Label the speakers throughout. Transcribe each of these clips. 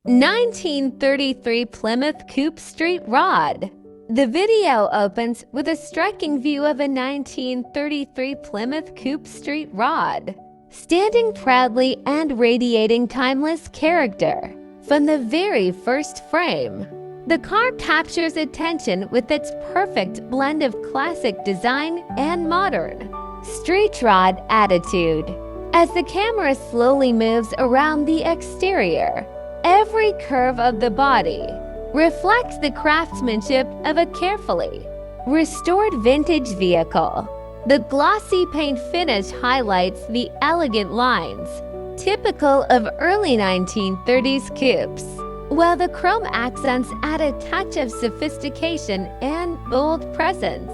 Speaker 1: 1933 Plymouth Coupe Street Rod. The video opens with a striking view of a 1933 Plymouth Coupe Street Rod, standing proudly and radiating timeless character. From the very first frame, the car captures attention with its perfect blend of classic design and modern street rod attitude. As the camera slowly moves around the exterior, every curve of the body reflects the craftsmanship of a carefully restored vintage vehicle. The glossy paint finish highlights the elegant lines typical of early 1930s coupes, while the chrome accents add a touch of sophistication and bold presence.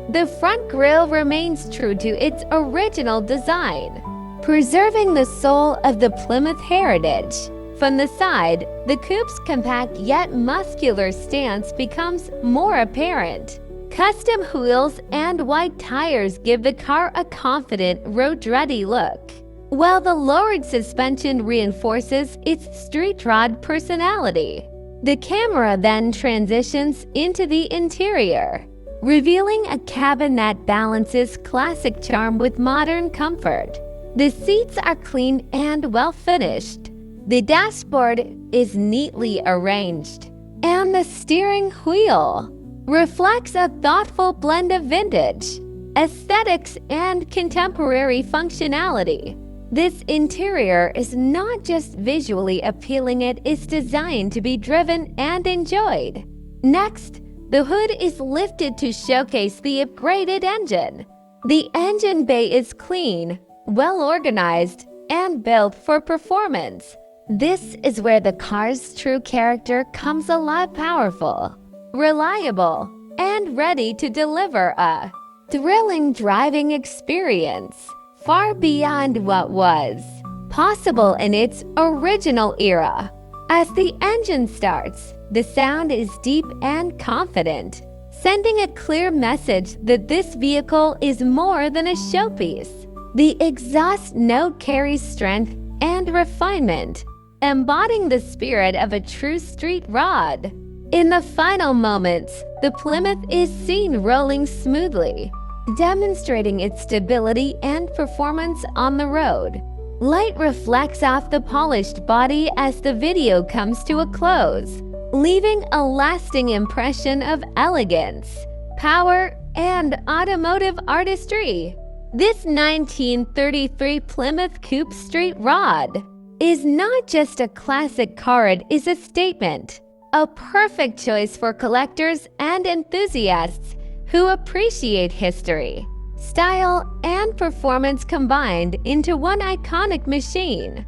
Speaker 1: The front grille remains true to its original design, preserving the soul of the Plymouth heritage. From the side, the coupe's compact yet muscular stance becomes more apparent. Custom wheels and white tires give the car a confident, road-ready look, while the lowered suspension reinforces its street rod personality. The camera then transitions into the interior, revealing a cabin that balances classic charm with modern comfort. The seats are clean and well-finished. The dashboard is neatly arranged, and the steering wheel reflects a thoughtful blend of vintage aesthetics and contemporary functionality. This interior is not just visually appealing, it is designed to be driven and enjoyed. Next, the hood is lifted to showcase the upgraded engine. The engine bay is clean, well-organized, and built for performance. This is where the car's true character comes alive: powerful, reliable, and ready to deliver a thrilling driving experience far beyond what was possible in its original era. As the engine starts, the sound is deep and confident, sending a clear message that this vehicle is more than a showpiece. The exhaust note carries strength and refinement, embodying the spirit of a true street rod. In the final moments, the Plymouth is seen rolling smoothly, demonstrating its stability and performance on the road. Light reflects off the polished body as the video comes to a close, leaving a lasting impression of elegance, power, and automotive artistry. This 1933 Plymouth Coupe Street Rod is not just a classic car, it is a statement, a perfect choice for collectors and enthusiasts who appreciate history, style, and performance combined into one iconic machine.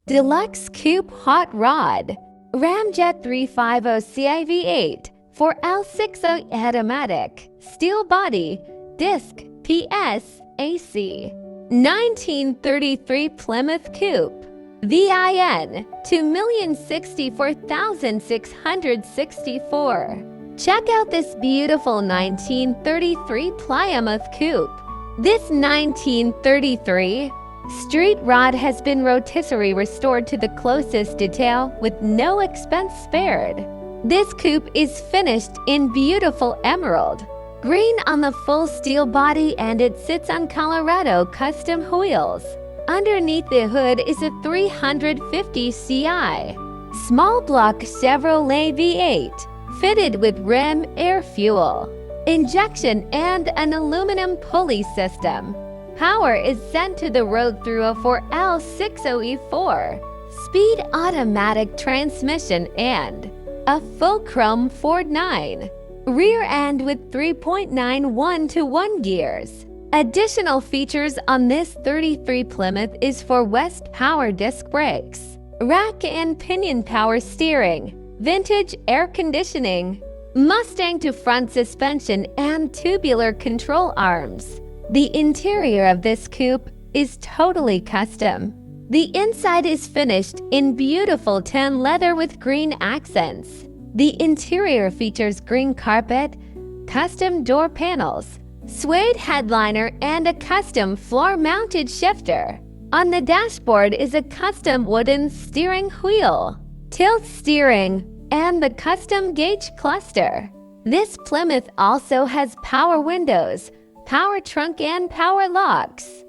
Speaker 1: Deluxe Coupe Hot Rod. Ramjet 350 CIV8 4L60 automatic, steel body, disc, PS, AC. 1933 Plymouth Coupe. VIN 2,064,664. Check out this beautiful 1933 Plymouth Coupe. This 1933 Street Rod has been rotisserie restored to the closest detail with no expense spared. This coupe is finished in beautiful emerald green on the full steel body, and it sits on Colorado custom wheels. Underneath the hood is a 350 CI small block Chevrolet V8 fitted with rim, air fuel injection, and an aluminum pulley system. Power is sent to the road through a 4L60E4 speed automatic transmission and a full chrome Ford 9 rear end with 3.91 to 1 gears. Additional features on this 33 Plymouth is 4 West power disc brakes, rack and pinion power steering, vintage air conditioning, Mustang to front suspension, and tubular control arms. The interior of this coupe is totally custom. The inside is finished in beautiful tan leather with green accents. The interior features green carpet, custom door panels, suede headliner, and a custom floor-mounted shifter. On the dashboard is a custom wooden steering wheel, tilt steering, and the custom gauge cluster. This Plymouth also has power windows, power trunk, and power locks.